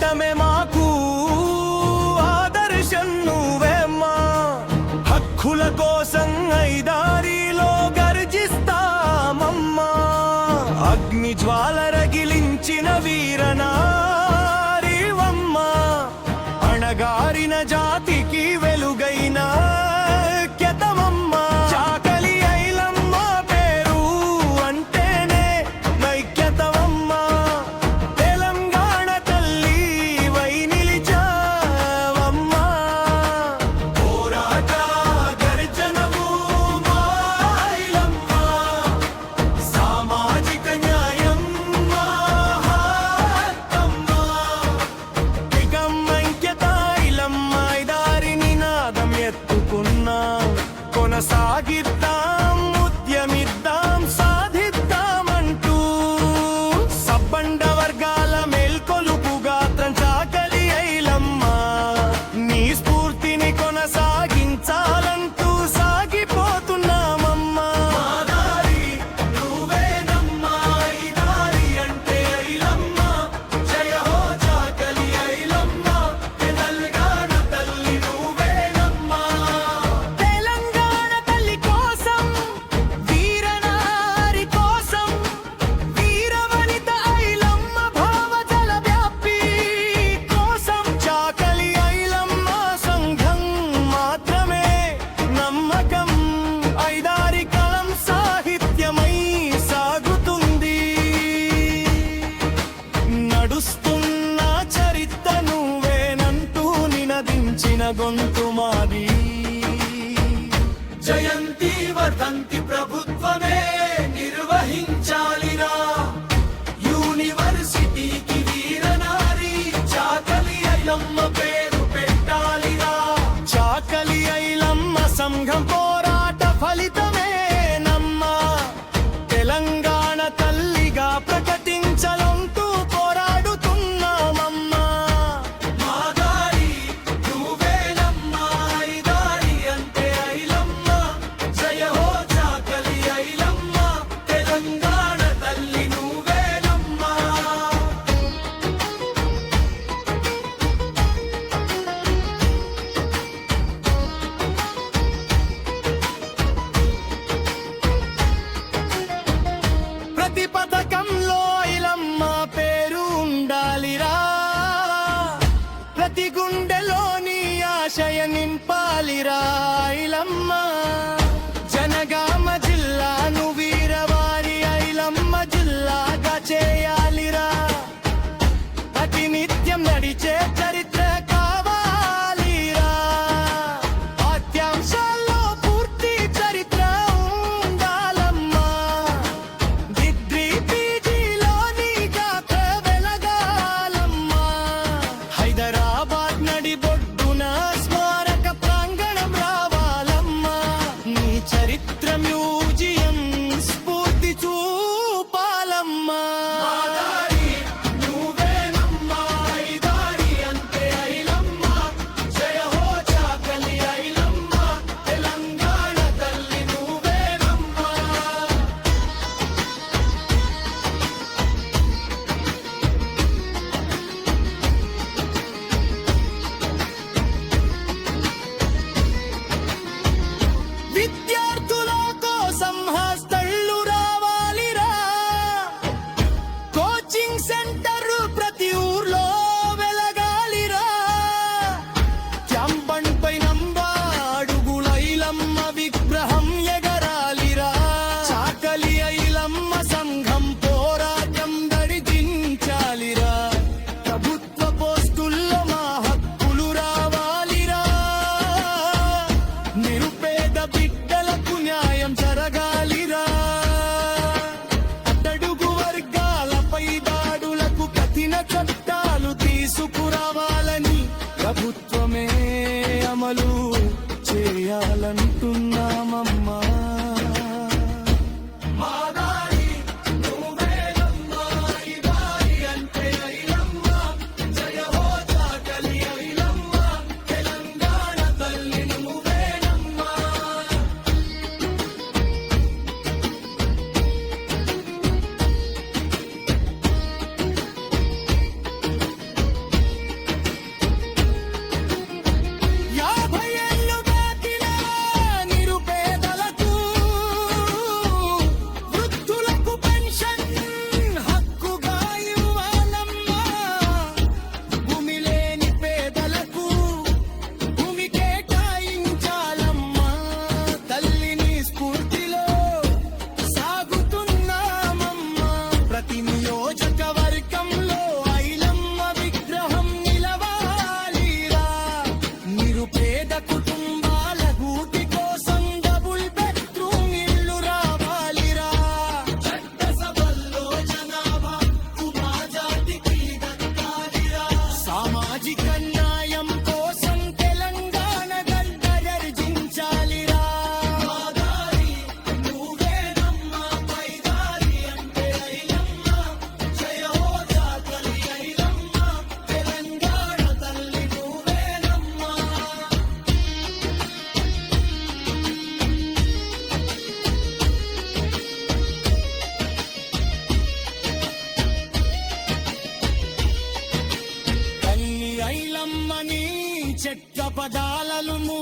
పోరాటమే మాకు ఆదర్శం నువ్వేమ్మా. హక్కుల కోసం ఐదారిలో గర్జిస్తామమ్మా. అగ్ని జ్వాల రగిలించిన వీరనారివమ్మా. అణగారిన జాతికి వెలుగైన కెతమమ్మా. చాకలి ఐలమ్మ పేరు అంటేనే నైక్యతమమ్మా. తెలంగాణ తల్లి వై నిలిచావమ్మా. పోరాట గర్జనము మా ఐలమ్మ. సామాజిక న్యాయం మా హక్కమ్మా. దిగమ్మంక్యత ఐలమ్మ దారి నినాదం ఎత్తుకున్నా. కొనసాగిద్దాం ఉద్యమిద్దాం సాధిద్దామంటూ సబ్బండ వర్గాల మేల్కొలుపు గాత్రం చాకలి ఐలమ్మ. నీ స్ఫూర్తిని కొనసాగించాలంటూ సాగిపోతున్నామమ్మా. మా దారి నువ్వేనమ్మా. ఈ దారి అంటే ఐలమ్మ. జయ హో చాకలి ఐలమ్మ. తెలంగాణ తల్లి నువ్వేనమ్మా. తెలంగాణ తల్లి కోసం వీరనారి కోసం వీరవనిత ఐలమ్మ భావజల వ్యాప్తి కోసం చాకలి ఐలమ్మ సంఘం మాత్రమే నమ్మకం. ఐదారి కలం సాహిత్యమై సాగుతుంది. నడుస్తున్న చరిత్ర నువ్వేనంటూ నినదించిన గొంతు మాది. జయంతి వర్ధంతి ప్రభుత్వమే నిర్వహించాలిరా. యూనివర్సిటీకి వీరనారి చాకలి ఐలమ్మ పేరు పెట్టాలిరా. చాకలి ఐలమ్మ సంఘం పోరాట ఫలితమేనమ్మా. తెలంగాణ తల్లిగా ప్రకటించలంటూ పోరాడుతున్నామమ్మా. మా దారి నువ్వేనమ్మా. ఈ దారి అంటే ఐలమ్మ. జయ హో చాకలి ఐలమ్మ. తెలంగాణ తల్లి నువ్వేనమ్మా. ప్రతి పథకంలో ఐలమ్మ పేరు ఉండాలిరా. ప్రతి గుండెలోని ఆశయ నింపాలిరా ఐలమ్మ. జనగామ జిల్లాను వీరవారి ఐలమ్మ జిల్లాగా చేయాలిరా. ప్రతినిత్యం నడిచే చరిత్ర కావాలిరా. పాఠ్యాంశాల్లో పూర్తి చరిత్ర ఉండాలమ్మా. డిగ్రీ పీజీలోని గాథ వెలగాలమ్మా. హైదరాబాద్ నడిబొడ్డున స్మారక ప్రాంగణం రావాలమ్మా. నీ చరిత్ర మ్యూజియం స్ఫూర్తి చూపాలమ్మా. మా దారి నువ్వేనమ్మా. పదాలను